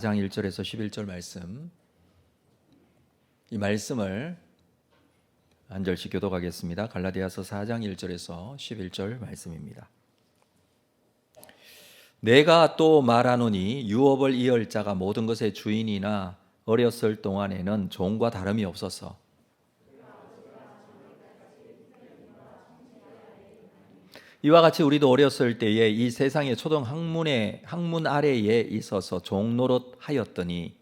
장 1절에서 11절 말씀, 이 말씀을 한 절씩 교독하겠습니다. 갈라디아서 4장 1절에서 11절 말씀입니다. 내가 또 말하노니 유업을 이을 자가 모든 것의 주인이나 어렸을 동안에는 종과 다름이 없어서 이와 같이 우리도 어렸을 때에 이 세상의 초등 학문 아래에 있어서 종 노릇하였더니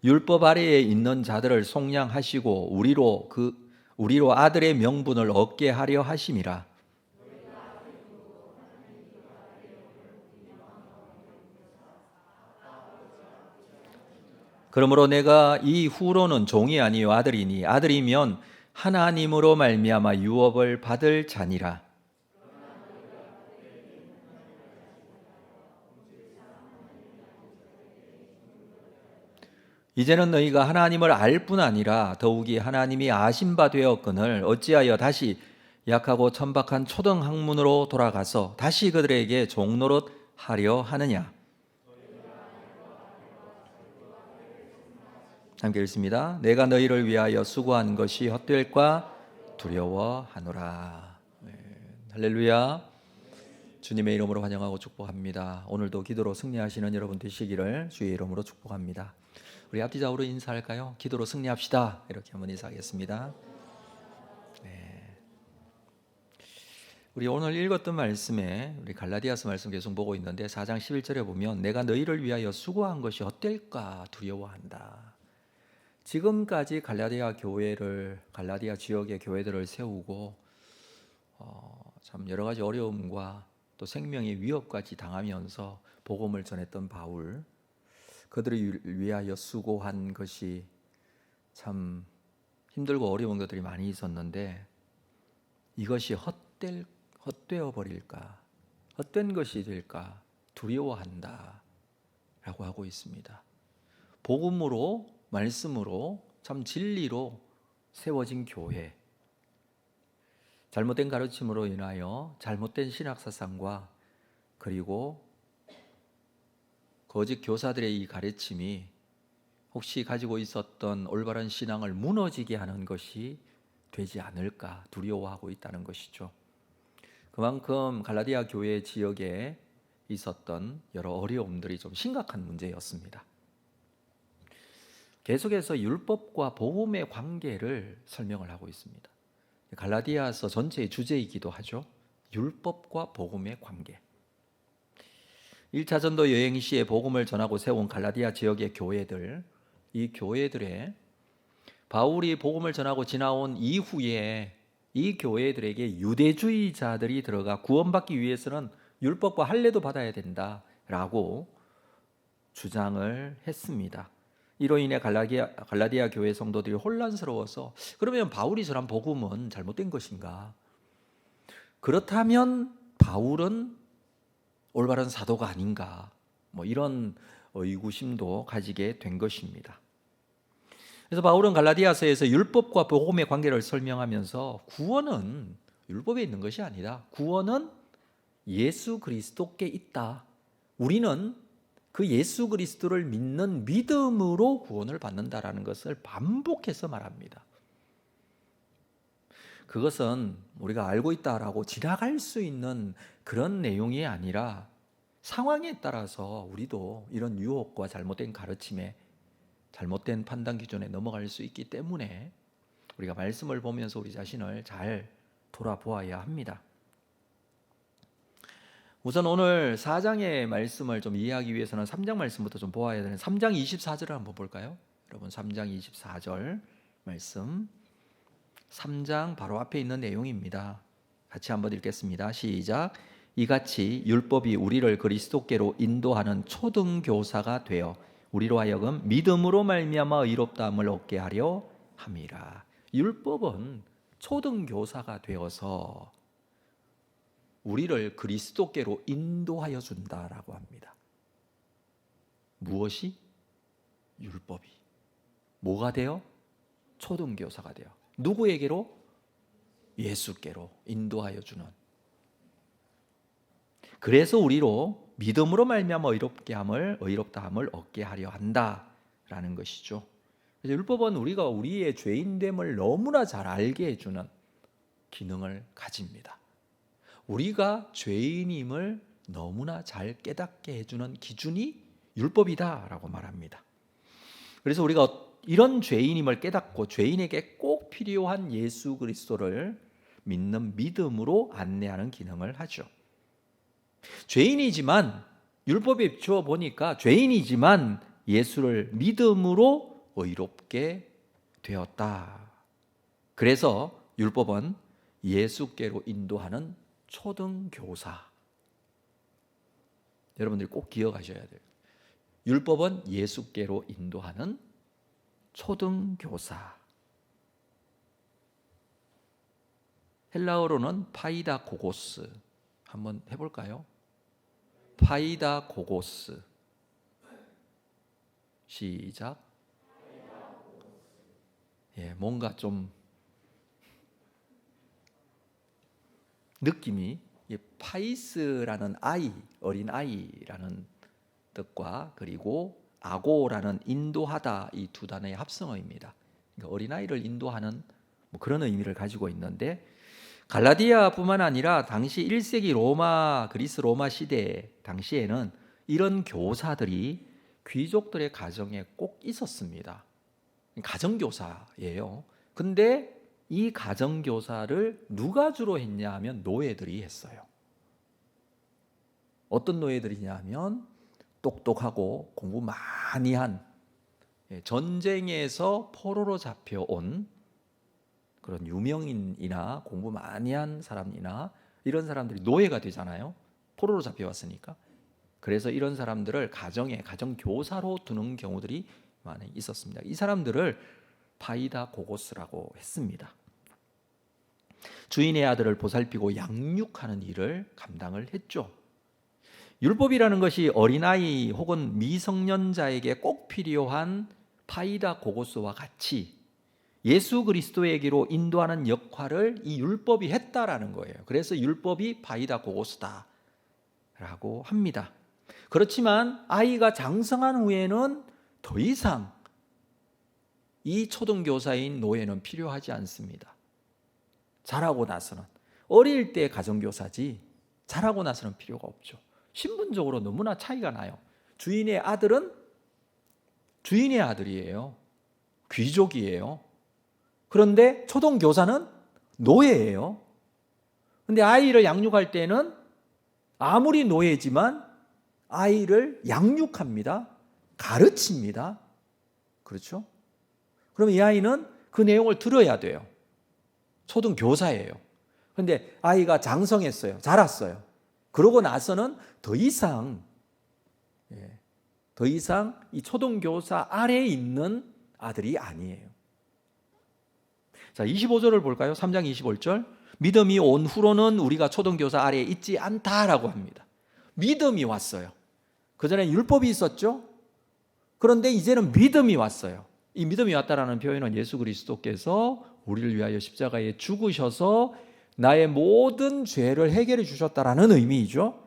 율법 아래에 있는 자들을 속량하시고 우리로 아들의 명분을 얻게 하려 하심이라. 그러므로 내가 이 후로는 종이 아니요 아들이니 아들이면 하나님으로 말미암아 유업을 받을 자니라. 이제는 너희가 하나님을 알 뿐 아니라 더욱이 하나님이 아신 바 되었거늘 어찌하여 다시 약하고 천박한 초등 학문으로 돌아가서 다시 그들에게 종노릇 하려 하느냐. 함께 읽습니다. 내가 너희를 위하여 수고한 것이 헛될까 두려워하노라. 할렐루야. 주님의 이름으로 환영하고 축복합니다. 오늘도 기도로 승리하시는 여러분 되시기를 주의 이름으로 축복합니다. 우리 앞뒤 좌우로 인사할까요? 기도로 승리합시다. 이렇게 한번 인사하겠습니다. 우리 오늘 읽었던 말씀에 우리 갈라디아서 말씀 계속 보고 있는데 4장 11절에 보면 내가 너희를 위하여 수고한 것이 헛될까 두려워한다. 지금까지 갈라디아 지역의 교회들을 세우고 참 여러 가지 어려움과 또 생명의 위협까지 당하면서 복음을 전했던 바울, 그들을 위하여 수고한 것이 참 힘들고 어려운 것들이 많이 있었는데 이것이 헛되어 버릴까, 헛된 것이 될까 두려워한다 라고 하고 있습니다. 복음으로, 말씀으로, 참 진리로 세워진 교회, 잘못된 가르침으로 인하여 잘못된 신학사상과 그리고 거짓 교사들의 이 가르침이 혹시 가지고 있었던 올바른 신앙을 무너지게 하는 것이 되지 않을까 두려워하고 있다는 것이죠. 그만큼 갈라디아 교회 지역에 있었던 여러 어려움들이 좀 심각한 문제였습니다. 계속해서 율법과 복음의 관계를 설명을 하고 있습니다. 갈라디아서 전체의 주제이기도 하죠. 율법과 복음의 관계. 1차 전도 여행 시에 복음을 전하고 세운 갈라디아 지역의 교회들, 이 교회들의 바울이 복음을 전하고 지나온 이후에 이 교회들에게 유대주의자들이 들어가 구원받기 위해서는 율법과 할례도 받아야 된다라고 주장을 했습니다. 이로 인해 갈라디아 교회 성도들이 혼란스러워서 그러면 바울이 전한 복음은 잘못된 것인가? 그렇다면 바울은 올바른 사도가 아닌가? 이런 의구심도 가지게 된 것입니다. 그래서 바울은 갈라디아서에서 율법과 복음의 관계를 설명하면서 구원은 율법에 있는 것이 아니다. 구원은 예수 그리스도께 있다. 우리는 그 예수 그리스도를 믿는 믿음으로 구원을 받는다라는 것을 반복해서 말합니다. 그것은 우리가 알고 있다라고 지나갈 수 있는 그런 내용이 아니라 상황에 따라서 우리도 이런 유혹과 잘못된 가르침에 잘못된 판단 기준에 넘어갈 수 있기 때문에 우리가 말씀을 보면서 우리 자신을 잘 돌아보아야 합니다. 우선 오늘 4장의 말씀을 좀 이해하기 위해서는 3장 말씀부터 좀 보아야 되는 3장 24절을 한번 볼까요? 여러분 3장 24절 말씀, 3장 바로 앞에 있는 내용입니다. 같이 한번 읽겠습니다. 시작. 이같이 율법이 우리를 그리스도께로 인도하는 초등교사가 되어 우리로 하여금 믿음으로 말미암아 의롭다함을 얻게 하려 함이라. 율법은 초등교사가 되어서 우리를 그리스도께로 인도하여 준다라고 합니다. 무엇이? 율법이. 뭐가 돼요? 초등교사가 돼요. 누구에게로? 예수께로 인도하여 주는, 그래서 우리로 믿음으로 말미암아 의롭다함을 얻게 하려 한다라는 것이죠. 그래서 율법은 우리가 우리의 죄인됨을 너무나 잘 알게 해주는 기능을 가집니다. 우리가 죄인임을 너무나 잘 깨닫게 해주는 기준이 율법이다라고 말합니다. 그래서 우리가 이런 죄인임을 깨닫고 죄인에게 꼭 필요한 예수 그리스도를 믿는 믿음으로 안내하는 기능을 하죠. 죄인이지만, 율법에 비추어 보니까 죄인이지만 예수를 믿음으로 의롭게 되었다. 그래서 율법은 예수께로 인도하는 초등교사. 여러분들이 꼭 기억하셔야 돼요. 율법은 예수께로 인도하는 초등교사. 헬라어로는 파이다고고스. 한번 해볼까요? 파이다고고스. 시작. 뭔가 좀 느낌이, 파이스라는 아이, 어린 아이라는 뜻과 그리고 아고라는 인도하다, 이 두 단어의 합성어입니다. 그러니까 어린 아이를 인도하는 그런 의미를 가지고 있는데, 갈라디아뿐만 아니라 당시 1세기 그리스 로마 시대 당시에는 이런 교사들이 귀족들의 가정에 꼭 있었습니다. 가정교사예요. 근데 이 가정교사를 누가 주로 했냐 하면 노예들이 했어요. 어떤 노예들이냐 하면 똑똑하고 공부 많이 한, 전쟁에서 포로로 잡혀온 그런 유명인이나 공부 많이 한 사람이나 이런 사람들이 노예가 되잖아요. 포로로 잡혀왔으니까. 그래서 이런 사람들을 가정교사로 두는 경우들이 많이 있었습니다. 이 사람들을 파이다고고스라고 했습니다. 주인의 아들을 보살피고 양육하는 일을 감당을 했죠. 율법이라는 것이 어린아이 혹은 미성년자에게 꼭 필요한 파이다고고스와 같이 예수 그리스도에게로 인도하는 역할을 이 율법이 했다라는 거예요. 그래서 율법이 파이다고고스다라고 합니다. 그렇지만 아이가 장성한 후에는 더 이상 이 초등교사인 노예는 필요하지 않습니다. 자라고 나서는, 어릴 때 가정교사지 자라고 나서는 필요가 없죠. 신분적으로 너무나 차이가 나요. 주인의 아들은 주인의 아들이에요. 귀족이에요. 그런데 초등교사는 노예예요. 그런데 아이를 양육할 때는 아무리 노예지만 아이를 양육합니다. 가르칩니다. 그렇죠? 그럼 이 아이는 그 내용을 들어야 돼요. 초등교사예요. 그런데 아이가 장성했어요. 자랐어요. 그러고 나서는 더 이상 이 초등교사 아래에 있는 아들이 아니에요. 자, 25절을 볼까요? 3장 25절. 믿음이 온 후로는 우리가 초등교사 아래에 있지 않다라고 합니다. 믿음이 왔어요. 그전에 율법이 있었죠. 그런데 이제는 믿음이 왔어요. 이 믿음이 왔다라는 표현은 예수 그리스도께서 우리를 위하여 십자가에 죽으셔서 나의 모든 죄를 해결해 주셨다라는 의미이죠.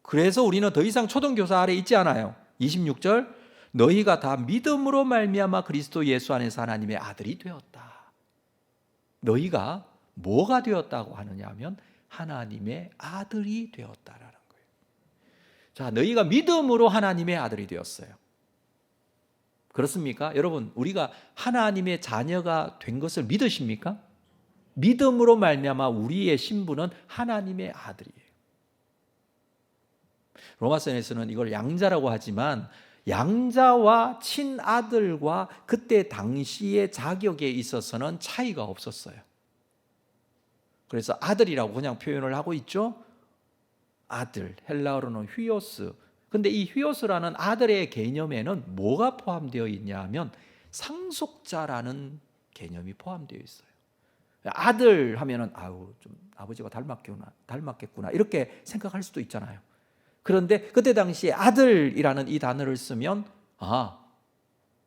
그래서 우리는 더 이상 초등교사 아래에 있지 않아요. 26절. 너희가 다 믿음으로 말미암아 그리스도 예수 안에서 하나님의 아들이 되었다. 너희가 뭐가 되었다고 하느냐 하면 하나님의 아들이 되었다라는 거예요. 자, 너희가 믿음으로 하나님의 아들이 되었어요. 그렇습니까? 여러분, 우리가 하나님의 자녀가 된 것을 믿으십니까? 믿음으로 말미암아 우리의 신분은 하나님의 아들이에요. 로마서에서는 이걸 양자라고 하지만 양자와 친아들과 그때 당시의 자격에 있어서는 차이가 없었어요. 그래서 아들이라고 그냥 표현을 하고 있죠. 아들, 헬라어로는 휘오스. 근데 이 휘오스라는 아들의 개념에는 뭐가 포함되어 있냐 하면 상속자라는 개념이 포함되어 있어요. 아들 하면은 좀 아버지가 닮았겠구나 이렇게 생각할 수도 있잖아요. 그런데 그때 당시에 아들이라는 이 단어를 쓰면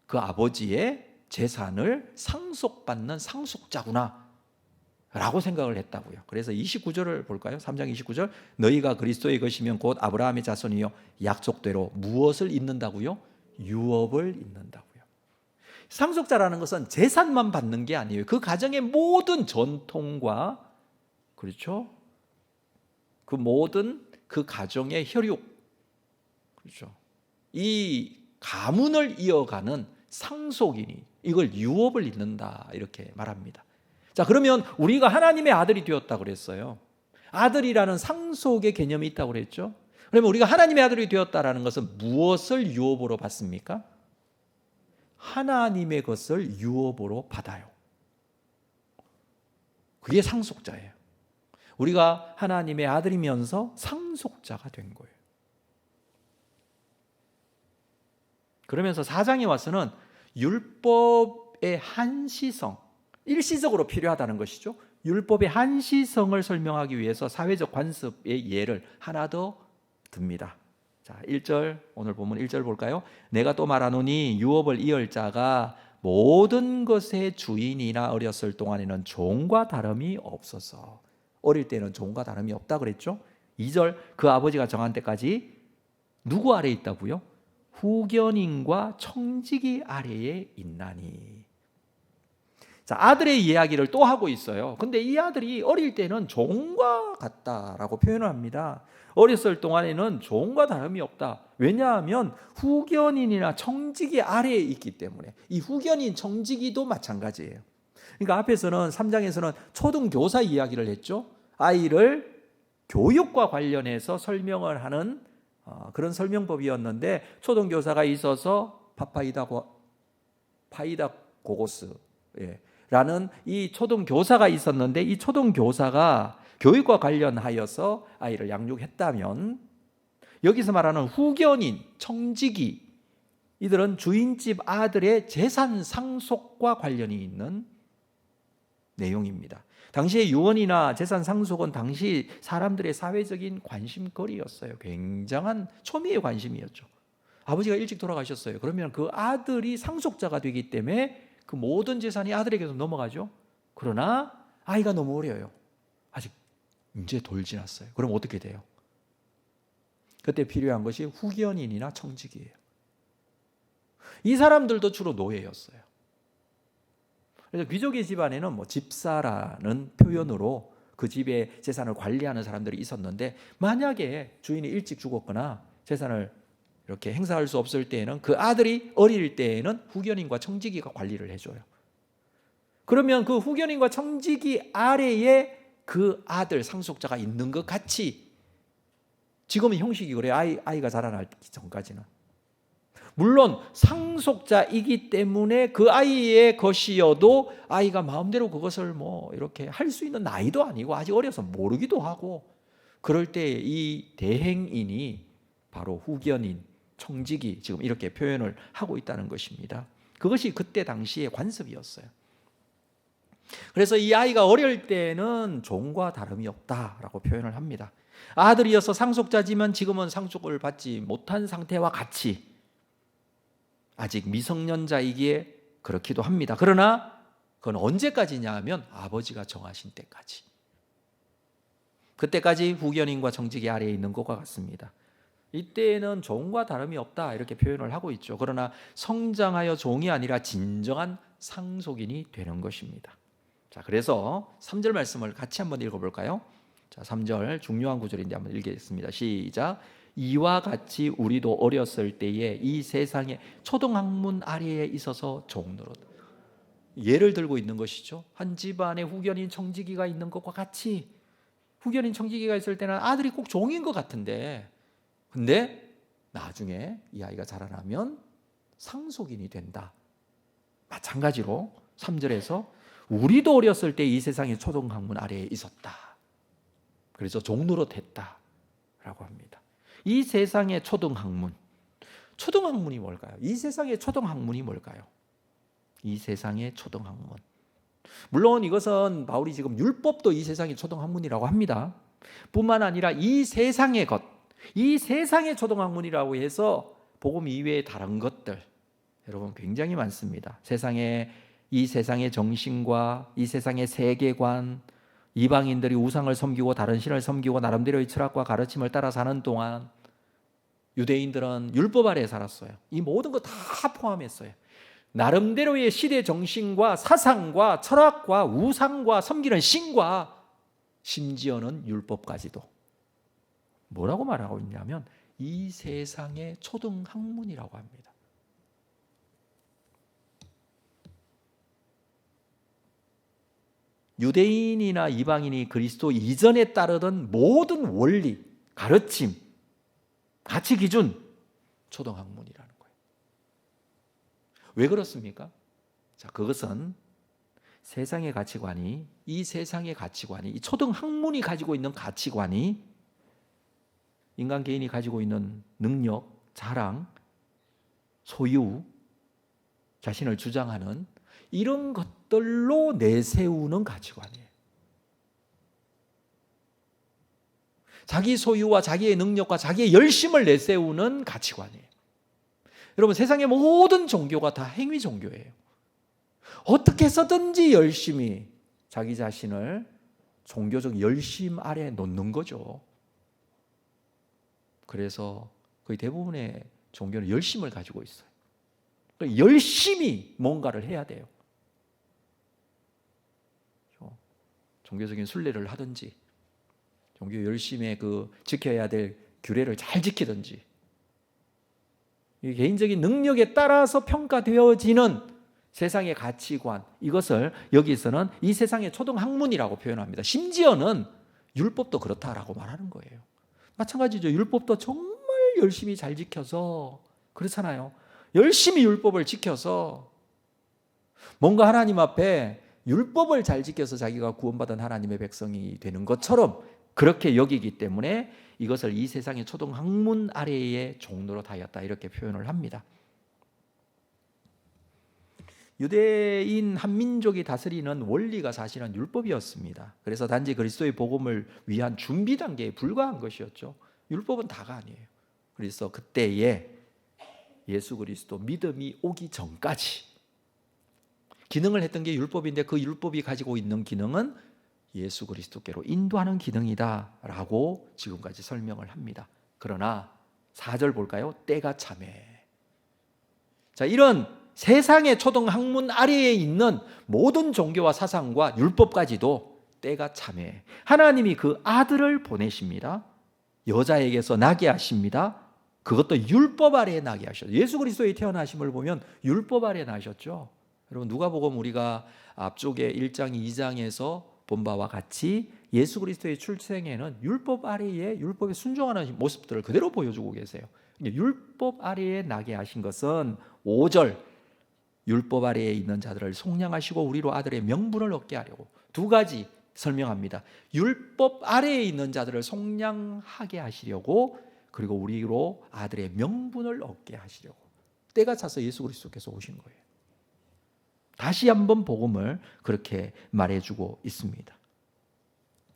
그 아버지의 재산을 상속받는 상속자구나 라고 생각을 했다고요. 그래서 29절을 볼까요? 3장 29절. 너희가 그리스도의 것이면 곧 아브라함의 자손이요 약속대로 무엇을 잇는다고요? 유업을 잇는다고요. 상속자라는 것은 재산만 받는 게 아니에요. 그 가정의 모든 전통과, 그렇죠? 그 모든 그 가정의 혈육, 그렇죠? 이 가문을 이어가는 상속인이 이걸 유업을 잇는다 이렇게 말합니다. 자, 그러면 우리가 하나님의 아들이 되었다 그랬어요. 아들이라는 상속의 개념이 있다고 그랬죠. 그러면 우리가 하나님의 아들이 되었다라는 것은 무엇을 유업으로 받습니까? 하나님의 것을 유업으로 받아요. 그게 상속자예요. 우리가 하나님의 아들이면서 상속자가 된 거예요. 그러면서 4장에 와서는 율법의 한시성, 일시적으로 필요하다는 것이죠. 율법의 한시성을 설명하기 위해서 사회적 관습의 예를 하나 더 듭니다. 자, 1절, 오늘 본문 1절 볼까요? 내가 또 말하노니 유업을 이을 자가 모든 것의 주인이나 어렸을 동안에는 종과 다름이 없어서. 어릴 때는 종과 다름이 없다 그랬죠. 2절, 그 아버지가 정한 때까지 누구 아래에 있다고요? 후견인과 청지기 아래에 있나니. 자, 아들의 이야기를 또 하고 있어요. 근데 이 아들이 어릴 때는 종과 같다라고 표현을 합니다. 어렸을 동안에는 종과 다름이 없다. 왜냐하면 후견인이나 청지기 아래에 있기 때문에. 이 후견인, 청지기도 마찬가지예요. 그러니까 앞에서는 3장에서는 초등교사 이야기를 했죠. 아이를 교육과 관련해서 설명을 하는 그런 설명법이었는데, 초등교사가 있어서 파이다고고스 라는 이 초등교사가 있었는데, 이 초등교사가 교육과 관련하여서 아이를 양육했다면, 여기서 말하는 후견인, 청지기, 이들은 주인집 아들의 재산 상속과 관련이 있는 내용입니다. 당시의 유언이나 재산 상속은 당시 사람들의 사회적인 관심거리였어요. 굉장한 초미의 관심이었죠. 아버지가 일찍 돌아가셨어요. 그러면 그 아들이 상속자가 되기 때문에 그 모든 재산이 아들에게서 넘어가죠. 그러나 아이가 너무 어려요. 아직 이제 돌 지났어요. 그럼 어떻게 돼요? 그때 필요한 것이 후견인이나 청직이에요. 이 사람들도 주로 노예였어요. 그래서 귀족의 집안에는 뭐 집사라는 표현으로 그 집의 재산을 관리하는 사람들이 있었는데, 만약에 주인이 일찍 죽었거나 재산을 이렇게 행사할 수 없을 때에는 그 아들이 어릴 때에는 후견인과 청지기가 관리를 해줘요. 그러면 그 후견인과 청지기 아래에 그 아들 상속자가 있는 것 같이, 지금은 형식이 그래요. 아이가 자라나기 전까지는. 물론 상속자이기 때문에 그 아이의 것이어도 아이가 마음대로 그것을 뭐 이렇게 할 수 있는 나이도 아니고 아직 어려서 모르기도 하고, 그럴 때 이 대행인이 바로 후견인, 청지기, 지금 이렇게 표현을 하고 있다는 것입니다. 그것이 그때 당시의 관습이었어요. 그래서 이 아이가 어릴 때는 종과 다름이 없다라고 표현을 합니다. 아들이어서 상속자지만 지금은 상속을 받지 못한 상태와 같이 아직 미성년자이기에 그렇기도 합니다. 그러나 그건 언제까지냐 하면 아버지가 정하신 때까지. 그때까지 후견인과 청지기 아래에 있는 것과 같습니다. 이때에는 종과 다름이 없다 이렇게 표현을 하고 있죠. 그러나 성장하여 종이 아니라 진정한 상속인이 되는 것입니다. 자, 그래서 3절 말씀을 같이 한번 읽어볼까요? 자, 3절 중요한 구절인데 한번 읽겠습니다. 시작. 이와 같이 우리도 어렸을 때에 이 세상의 초등학문 아래에 있어서 종노릇. 예를 들고 있는 것이죠. 한 집안에 후견인 청지기가 있는 것과 같이, 후견인 청지기가 있을 때는 아들이 꼭 종인 것 같은데, 근데 나중에 이 아이가 자라나면 상속인이 된다. 마찬가지로 3절에서 우리도 어렸을 때 이 세상의 초등학문 아래에 있었다. 그래서 종노릇했다 라고 합니다. 이 세상의 초등학문이 뭘까요? 이 세상의 초등학문이 뭘까요? 이 세상의 초등학문. 물론 이것은 바울이 지금 율법도 이 세상의 초등학문이라고 합니다. 뿐만 아니라 이 세상의 것, 이 세상의 초등학문이라고 해서 복음 이외의 다른 것들, 여러분 굉장히 많습니다. 이 세상의 정신과 이 세상의 세계관, 이방인들이 우상을 섬기고 다른 신을 섬기고 나름대로의 철학과 가르침을 따라 사는 동안 유대인들은 율법 아래에 살았어요. 이 모든 거 다 포함했어요. 나름대로의 시대 정신과 사상과 철학과 우상과 섬기는 신과 심지어는 율법까지도 뭐라고 말하고 있냐면 이 세상의 초등학문이라고 합니다. 유대인이나 이방인이 그리스도 이전에 따르던 모든 원리, 가르침, 가치 기준, 초등학문이라는 거예요. 왜 그렇습니까? 자, 그것은 세상의 가치관이, 이 세상의 가치관이, 이 초등학문이 가지고 있는 가치관이 인간 개인이 가지고 있는 능력, 자랑, 소유, 자신을 주장하는 이런 것들로 내세우는 가치관이에요. 자기 소유와 자기의 능력과 자기의 열심을 내세우는 가치관이에요. 여러분, 세상의 모든 종교가 다 행위 종교예요. 어떻게 해서든지 열심히 자기 자신을 종교적 열심 아래 놓는 거죠. 그래서 거의 대부분의 종교는 열심을 가지고 있어요. 열심히 뭔가를 해야 돼요. 종교적인 순례를 하든지, 종교 열심히 지켜야 될 규례를 잘 지키든지, 개인적인 능력에 따라서 평가되어지는 세상의 가치관, 이것을 여기서는 이 세상의 초등학문이라고 표현합니다. 심지어는 율법도 그렇다라고 말하는 거예요. 마찬가지죠. 율법도 정말 열심히 잘 지켜서, 그렇잖아요. 열심히 율법을 지켜서 뭔가 하나님 앞에 율법을 잘 지켜서 자기가 구원받은 하나님의 백성이 되는 것처럼 그렇게 여기기 때문에 이것을 이 세상의 초등학문 아래의 종로로 하였다, 이렇게 표현을 합니다. 유대인 한민족이 다스리는 원리가 사실은 율법이었습니다. 그래서 단지 그리스도의 복음을 위한 준비 단계에 불과한 것이었죠. 율법은 다가 아니에요. 그래서 그때에 예수 그리스도 믿음이 오기 전까지 기능을 했던 게 율법인데, 그 율법이 가지고 있는 기능은 예수 그리스도께로 인도하는 기능이다라고 지금까지 설명을 합니다. 그러나 4절 볼까요? 때가 참해. 자, 이런 세상의 초등학문 아래에 있는 모든 종교와 사상과 율법까지도 때가 참해. 하나님이 그 아들을 보내십니다. 여자에게서 나게 하십니다. 그것도 율법 아래에 나게 하셨죠. 예수 그리스도의 태어나심을 보면 율법 아래에 나셨죠. 여러분, 누가복음 우리가 앞쪽에 1장 2장에서 본 바와 같이 예수 그리스도의 출생에는 율법 아래에, 율법에 순종하는 모습들을 그대로 보여주고 계세요. 율법 아래에 나게 하신 것은 5절, 율법 아래에 있는 자들을 속량하시고 우리로 아들의 명분을 얻게 하려고, 두 가지 설명합니다. 율법 아래에 있는 자들을 속량하게 하시려고, 그리고 우리로 아들의 명분을 얻게 하시려고. 때가 차서 예수 그리스도께서 오신 거예요. 다시 한번 복음을 그렇게 말해주고 있습니다.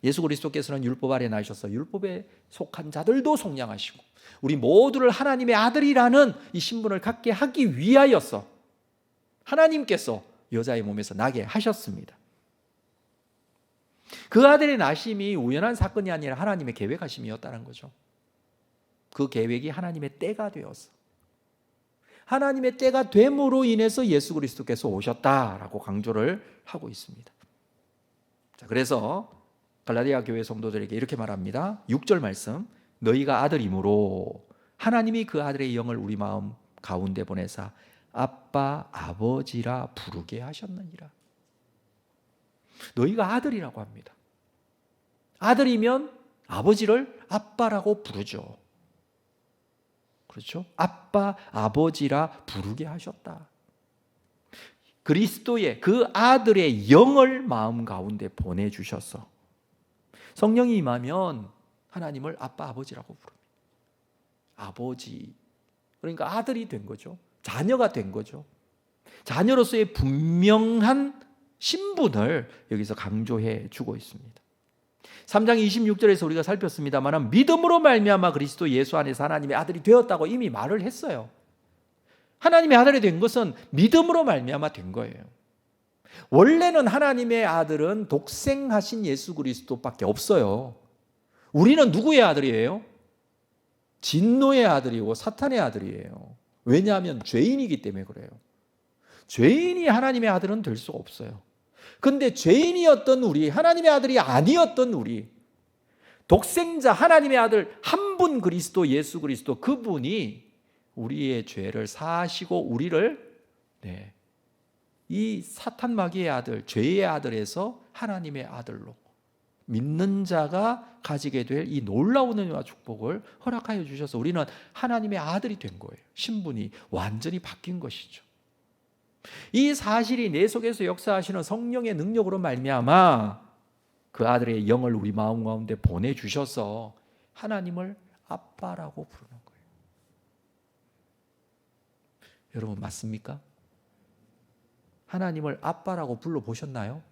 예수 그리스도께서는 율법 아래 나셔서 율법에 속한 자들도 속량하시고 우리 모두를 하나님의 아들이라는 이 신분을 갖게 하기 위하여서 하나님께서 여자의 몸에서 나게 하셨습니다. 그 아들의 나심이 우연한 사건이 아니라 하나님의 계획하심이었다는 거죠. 그 계획이 하나님의 때가 되어서, 하나님의 때가 됨으로 인해서 예수 그리스도께서 오셨다라고 강조를 하고 있습니다. 자, 그래서 갈라디아 교회 성도들에게 이렇게 말합니다. 6절 말씀, 너희가 아들이므로 하나님이 그 아들의 영을 우리 마음 가운데 보내사 아빠 아버지라 부르게 하셨느니라. 너희가 아들이라고 합니다. 아들이면 아버지를 아빠라고 부르죠. 그렇죠? 아빠, 아버지라 부르게 하셨다. 그리스도의 그 아들의 영을 마음 가운데 보내주셔서 성령이 임하면 하나님을 아빠, 아버지라고 부릅니다. 아버지, 그러니까 아들이 된 거죠. 자녀가 된 거죠. 자녀로서의 분명한 신분을 여기서 강조해 주고 있습니다. 3장 26절에서 우리가 살폈습니다만 믿음으로 말미암아 그리스도 예수 안에서 하나님의 아들이 되었다고 이미 말을 했어요. 하나님의 아들이 된 것은 믿음으로 말미암아 된 거예요. 원래는 하나님의 아들은 독생하신 예수 그리스도밖에 없어요. 우리는 누구의 아들이에요? 진노의 아들이고 사탄의 아들이에요. 왜냐하면 죄인이기 때문에 그래요. 죄인이 하나님의 아들은 될 수 없어요. 근데 죄인이었던 우리, 하나님의 아들이 아니었던 우리, 독생자 하나님의 아들 한 분 그리스도 예수 그리스도, 그분이 우리의 죄를 사하시고 우리를 이 사탄 마귀의 아들, 죄의 아들에서 하나님의 아들로 믿는 자가 가지게 될 이 놀라운 은혜와 축복을 허락하여 주셔서 우리는 하나님의 아들이 된 거예요. 신분이 완전히 바뀐 것이죠. 이 사실이 내 속에서 역사하시는 성령의 능력으로 말미암아 그 아들의 영을 우리 마음 가운데 보내주셔서 하나님을 아빠라고 부르는 거예요. 여러분 맞습니까? 하나님을 아빠라고 불러보셨나요?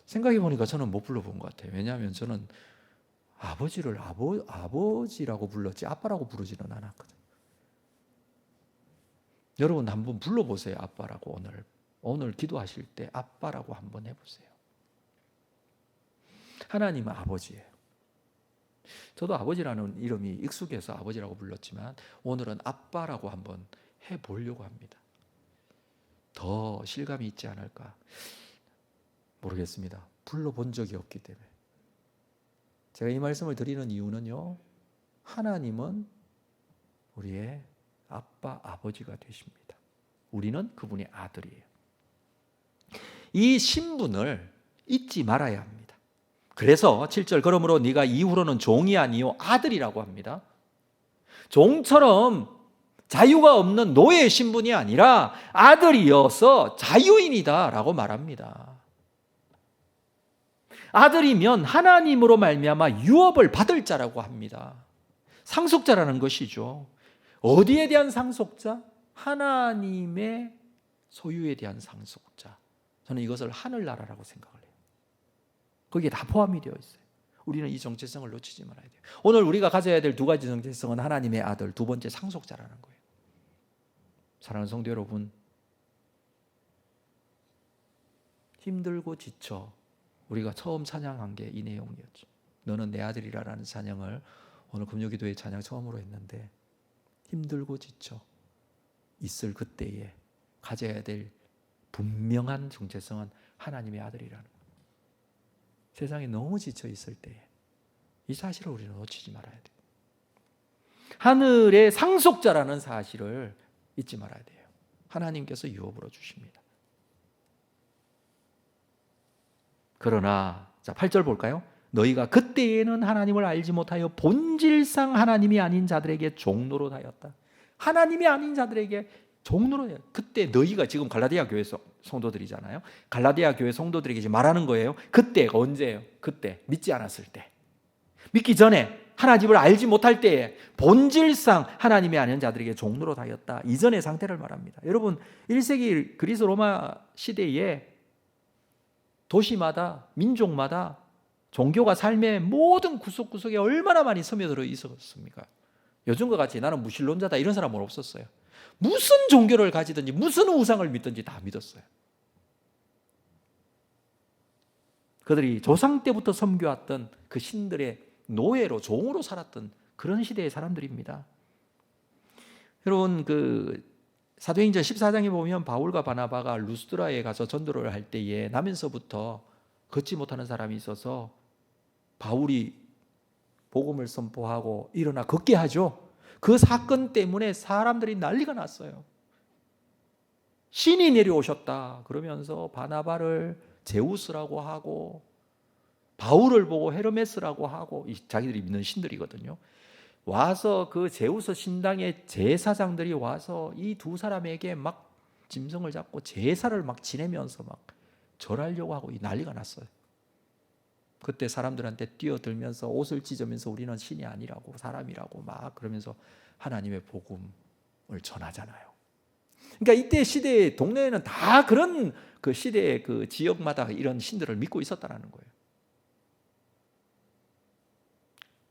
생각해보니까 저는 못 불러본 것 같아요. 왜냐하면 저는 아버지를 아버지라고 불렀지 아빠라고 부르지는 않았거든요. 여러분 한번 불러보세요. 아빠라고 오늘 기도하실 때 아빠라고 한번 해보세요. 하나님은 아버지예요. 저도 아버지라는 이름이 익숙해서 아버지라고 불렀지만 오늘은 아빠라고 한번 해보려고 합니다. 더 실감이 있지 않을까 모르겠습니다. 불러본 적이 없기 때문에. 제가 이 말씀을 드리는 이유는요, 하나님은 우리의 아빠, 아버지가 되십니다. 우리는 그분의 아들이에요. 이 신분을 잊지 말아야 합니다. 그래서 7절 그러므로 네가 이후로는 종이 아니요 아들이라고 합니다. 종처럼 자유가 없는 노예의 신분이 아니라 아들이어서 자유인이다 라고 말합니다. 아들이면 하나님으로 말미암아 유업을 받을 자라고 합니다. 상속자라는 것이죠. 어디에 대한 상속자? 하나님의 소유에 대한 상속자. 저는 이것을 하늘나라라고 생각을 해요. 거기에 다 포함이 되어 있어요. 우리는 이 정체성을 놓치지 말아야 돼요. 오늘 우리가 가져야 될 두 가지 정체성은 하나님의 아들, 두 번째 상속자라는 거예요. 사랑하는 성도 여러분, 힘들고 지쳐 우리가 처음 찬양한 게 이 내용이었죠. 너는 내 아들이라는 찬양을 오늘 금요기도의 찬양 처음으로 했는데, 힘들고 지쳐 있을 그때에 가져야 될 분명한 정체성은 하나님의 아들이라는 거예요. 세상에 너무 지쳐 있을 때에 이 사실을 우리는 놓치지 말아야 돼요. 하늘의 상속자라는 사실을 잊지 말아야 돼요. 하나님께서 유업으로 주십니다. 그러나 자 8절 볼까요? 너희가 그때에는 하나님을 알지 못하여 본질상 하나님이 아닌 자들에게 종노릇 하였다. 하나님이 아닌 자들에게 종노릇 하였다. 그때 너희가 지금 갈라디아 교회 성도들이잖아요. 갈라디아 교회 성도들에게 지금 말하는 거예요. 그때가 언제예요? 그때 믿지 않았을 때, 믿기 전에, 하나님을 알지 못할 때에 본질상 하나님이 아닌 자들에게 종노릇 하였다. 이전의 상태를 말합니다. 여러분 1세기 그리스 로마 시대에 도시마다 민족마다 종교가 삶의 모든 구석구석에 얼마나 많이 스며들어 있었습니까? 요즘과 같이 나는 무신론자다 이런 사람은 없었어요. 무슨 종교를 가지든지 무슨 우상을 믿든지 다 믿었어요. 그들이 조상 때부터 섬겨왔던 그 신들의 노예로, 종으로 살았던 그런 시대의 사람들입니다. 여러분 그 사도행전 14장에 보면 바울과 바나바가 루스드라에 가서 전도를 할 때에 나면서부터 걷지 못하는 사람이 있어서 바울이 복음을 선포하고 일어나 걷게 하죠. 그 사건 때문에 사람들이 난리가 났어요. 신이 내려오셨다 그러면서 바나바를 제우스라고 하고 바울을 보고 헤르메스라고 하고, 자기들이 믿는 신들이거든요. 와서 그 제우스 신당의 제사장들이 와서 이 두 사람에게 막 짐승을 잡고 제사를 막 지내면서 막 절하려고 하고 이 난리가 났어요. 그때 사람들한테 뛰어들면서 옷을 찢으면서 우리는 신이 아니라고 사람이라고 막 그러면서 하나님의 복음을 전하잖아요. 그러니까 이때 시대의 동네에는 다 그런 그 시대의 그 지역마다 이런 신들을 믿고 있었다는 거예요.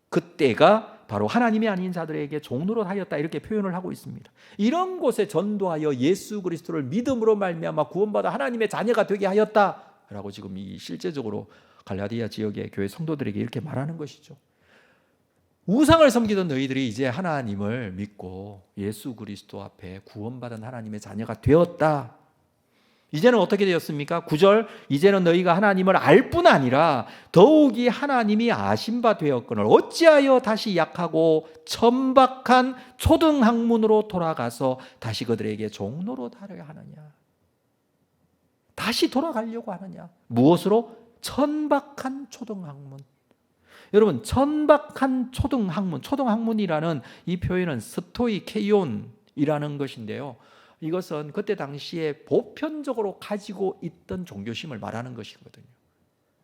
그때가 바로 하나님이 아닌 자들에게 종노릇 하였다 이렇게 표현을 하고 있습니다. 이런 곳에 전도하여 예수 그리스도를 믿음으로 말미암아 구원받아 하나님의 자녀가 되게 하였다라고 지금 이 실제적으로 갈라디아 지역의 교회 성도들에게 이렇게 말하는 것이죠. 우상을 섬기던 너희들이 이제 하나님을 믿고 예수 그리스도 앞에 구원받은 하나님의 자녀가 되었다. 이제는 어떻게 되었습니까? 9절, 이제는 너희가 하나님을 알 뿐 아니라 더욱이 하나님이 아신 바 되었거늘 어찌하여 다시 약하고 천박한 초등학문으로 돌아가서 다시 그들에게 종노릇 하려 하느냐. 다시 돌아가려고 하느냐. 무엇으로? 천박한 초등학문. 여러분, 천박한 초등학문, 초등학문이라는 이 표현은 스토이케이온이라는 것인데요. 이것은 그때 당시에 보편적으로 가지고 있던 종교심을 말하는 것이거든요.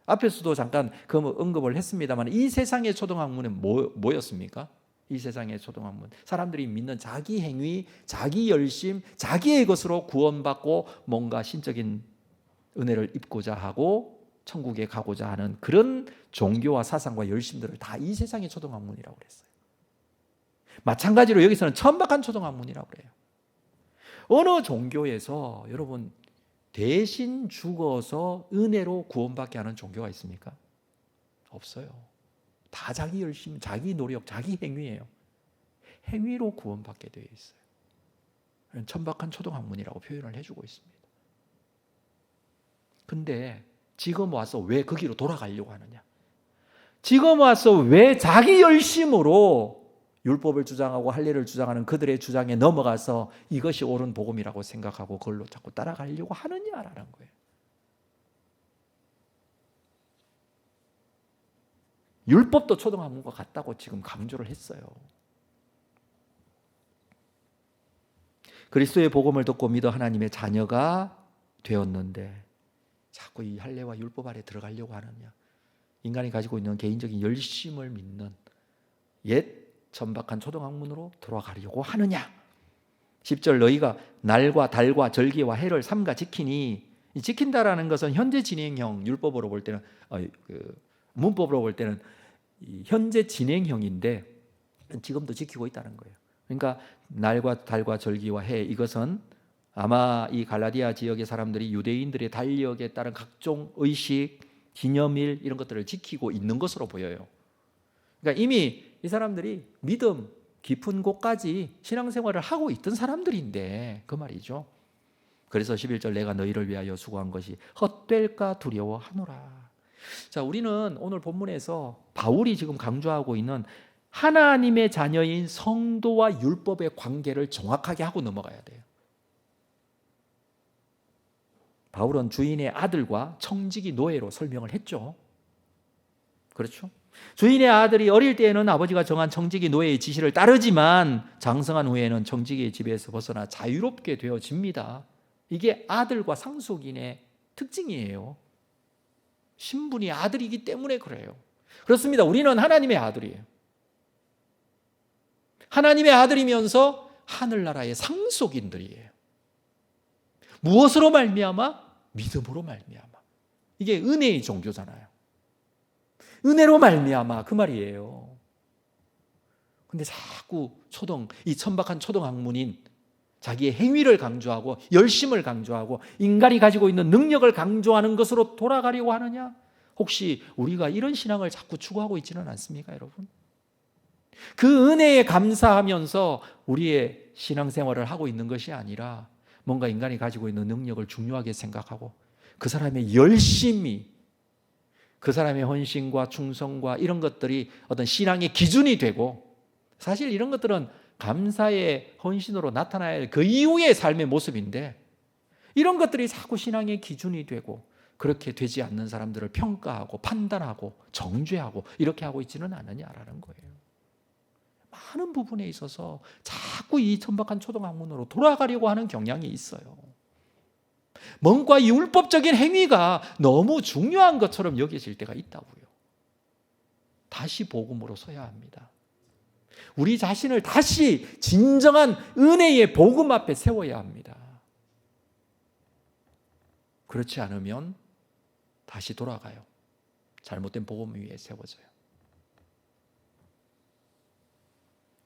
앞에서도 잠깐 그 언급을 했습니다만 이 세상의 초등학문은 뭐였습니까? 이 세상의 초등학문, 사람들이 믿는 자기 행위, 자기 열심, 자기의 것으로 구원받고 뭔가 신적인 은혜를 입고자 하고 천국에 가고자 하는 그런 종교와 사상과 열심들을 다 이 세상의 초등학문이라고 그랬어요. 마찬가지로 여기서는 천박한 초등학문이라고 그래요. 어느 종교에서 여러분 대신 죽어서 은혜로 구원받게 하는 종교가 있습니까? 없어요. 다 자기 열심, 자기 노력, 자기 행위예요. 행위로 구원받게 되어 있어요. 천박한 초등학문이라고 표현을 해주고 있습니다. 근데 지금 와서 왜 거기로 돌아가려고 하느냐? 지금 와서 왜 자기 열심으로 율법을 주장하고 할례를 주장하는 그들의 주장에 넘어가서 이것이 옳은 복음이라고 생각하고 그걸로 자꾸 따라가려고 하느냐라는 거예요. 율법도 초등학문과 같다고 지금 강조를 했어요. 그리스도의 복음을 듣고 믿어 하나님의 자녀가 되었는데 자꾸 이 할례와 율법 아래 들어가려고 하느냐. 인간이 가지고 있는 개인적인 열심을 믿는 옛 천박한 초등학문으로 돌아가려고 하느냐. 10절 너희가 날과 달과 절기와 해를 삼가 지키니, 이 지킨다라는 것은 현재 진행형, 율법으로 볼 때는 문법으로 볼 때는 현재 진행형인데 지금도 지키고 있다는 거예요. 그러니까 날과 달과 절기와 해, 이것은 아마 이 갈라디아 지역의 사람들이 유대인들의 달력에 따른 각종 의식, 기념일 이런 것들을 지키고 있는 것으로 보여요. 그러니까 이미 이 사람들이 믿음 깊은 곳까지 신앙생활을 하고 있던 사람들인데 그 말이죠. 그래서 11절 내가 너희를 위하여 수고한 것이 헛될까 두려워하노라. 자, 우리는 오늘 본문에서 바울이 지금 강조하고 있는 하나님의 자녀인 성도와 율법의 관계를 정확하게 하고 넘어가야 돼요. 바울은 주인의 아들과 청지기 노예로 설명을 했죠. 그렇죠? 주인의 아들이 어릴 때에는 아버지가 정한 청지기 노예의 지시를 따르지만 장성한 후에는 청지기의 지배에서 벗어나 자유롭게 되어집니다. 이게 아들과 상속인의 특징이에요. 신분이 아들이기 때문에 그래요. 그렇습니다. 우리는 하나님의 아들이에요. 하나님의 아들이면서 하늘나라의 상속인들이에요. 무엇으로 말미암아? 믿음으로 말미암아. 이게 은혜의 종교잖아요. 은혜로 말미암아 그 말이에요. 근데 자꾸 이 천박한 초등학문인 자기의 행위를 강조하고 열심을 강조하고 인간이 가지고 있는 능력을 강조하는 것으로 돌아가려고 하느냐? 혹시 우리가 이런 신앙을 자꾸 추구하고 있지는 않습니까, 여러분? 그 은혜에 감사하면서 우리의 신앙생활을 하고 있는 것이 아니라 뭔가 인간이 가지고 있는 능력을 중요하게 생각하고 그 사람의 열심이, 그 사람의 헌신과 충성과 이런 것들이 어떤 신앙의 기준이 되고, 사실 이런 것들은 감사의 헌신으로 나타나야 할 그 이후의 삶의 모습인데 이런 것들이 자꾸 신앙의 기준이 되고 그렇게 되지 않는 사람들을 평가하고 판단하고 정죄하고 이렇게 하고 있지는 않느냐라는 거예요. 많은 부분에 있어서 자꾸 이 천박한 초등학문으로 돌아가려고 하는 경향이 있어요. 뭔가 율법적인 행위가 너무 중요한 것처럼 여겨질 때가 있다고요. 다시 복음으로 서야 합니다. 우리 자신을 다시 진정한 은혜의 복음 앞에 세워야 합니다. 그렇지 않으면 다시 돌아가요. 잘못된 복음 위에 세워져요.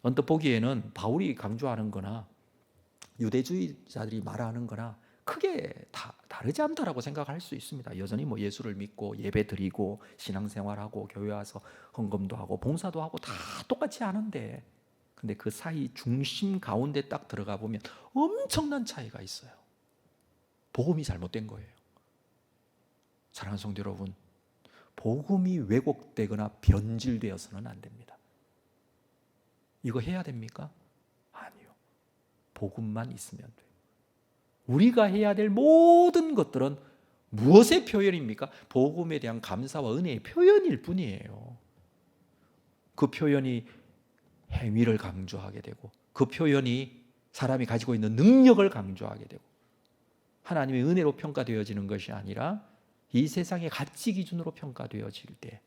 언뜻 보기에는 바울이 강조하는 거나 유대주의자들이 말하는 거나 크게 다르지 않다라고 생각할 수 있습니다. 여전히 뭐 예수를 믿고 예배 드리고 신앙생활하고 교회 와서 헌금도 하고 봉사도 하고 다 똑같이 하는데, 근데 그 사이 중심 가운데 딱 들어가 보면 엄청난 차이가 있어요. 복음이 잘못된 거예요. 사랑하는 성도 여러분, 복음이 왜곡되거나 변질되어서는 안 됩니다. 이거 해야 됩니까? 아니요. 복음만 있으면 돼요. 우리가 해야 될 모든 것들은 무엇의 표현입니까? 복음에 대한 감사와 은혜의 표현일 뿐이에요. 그 표현이 행위를 강조하게 되고, 그 표현이 사람이 가지고 있는 능력을 강조하게 되고, 하나님의 은혜로 평가되어지는 것이 아니라 이 세상의 가치 기준으로 평가되어질 때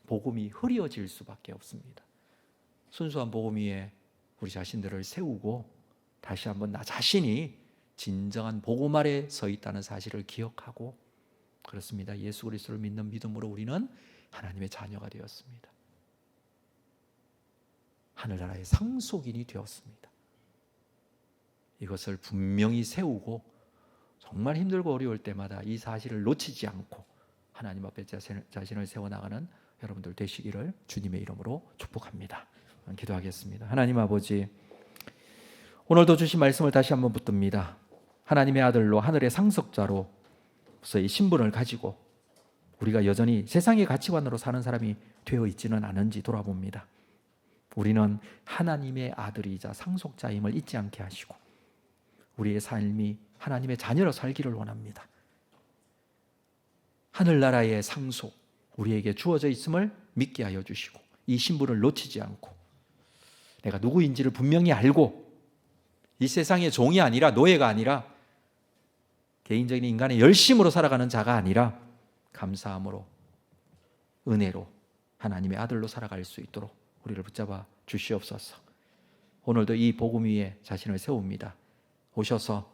복음이 흐려질 수밖에 없습니다. 순수한 복음 위에 우리 자신들을 세우고 다시 한번 나 자신이 진정한 복음 아래 서 있다는 사실을 기억하고, 그렇습니다. 예수 그리스도를 믿는 믿음으로 우리는 하나님의 자녀가 되었습니다. 하늘나라의 상속인이 되었습니다. 이것을 분명히 세우고 정말 힘들고 어려울 때마다 이 사실을 놓치지 않고 하나님 앞에 자신을 세워나가는 여러분들 되시기를 주님의 이름으로 축복합니다. 기도하겠습니다. 하나님 아버지, 오늘도 주신 말씀을 다시 한번 붙듭니다. 하나님의 아들로 하늘의 상속자로서의 신분을 가지고 우리가 여전히 세상의 가치관으로 사는 사람이 되어 있지는 않은지 돌아봅니다. 우리는 하나님의 아들이자 상속자임을 잊지 않게 하시고 우리의 삶이 하나님의 자녀로 살기를 원합니다. 하늘나라의 상속, 우리에게 주어져 있음을 믿게 하여 주시고 이 신분을 놓치지 않고 내가 누구인지를 분명히 알고 이 세상의 종이 아니라 노예가 아니라 개인적인 인간의 열심으로 살아가는 자가 아니라 감사함으로 은혜로 하나님의 아들로 살아갈 수 있도록 우리를 붙잡아 주시옵소서. 오늘도 이 복음 위에 자신을 세웁니다. 오셔서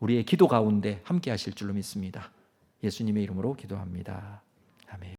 우리의 기도 가운데 함께 하실 줄로 믿습니다. 예수님의 이름으로 기도합니다. 아멘.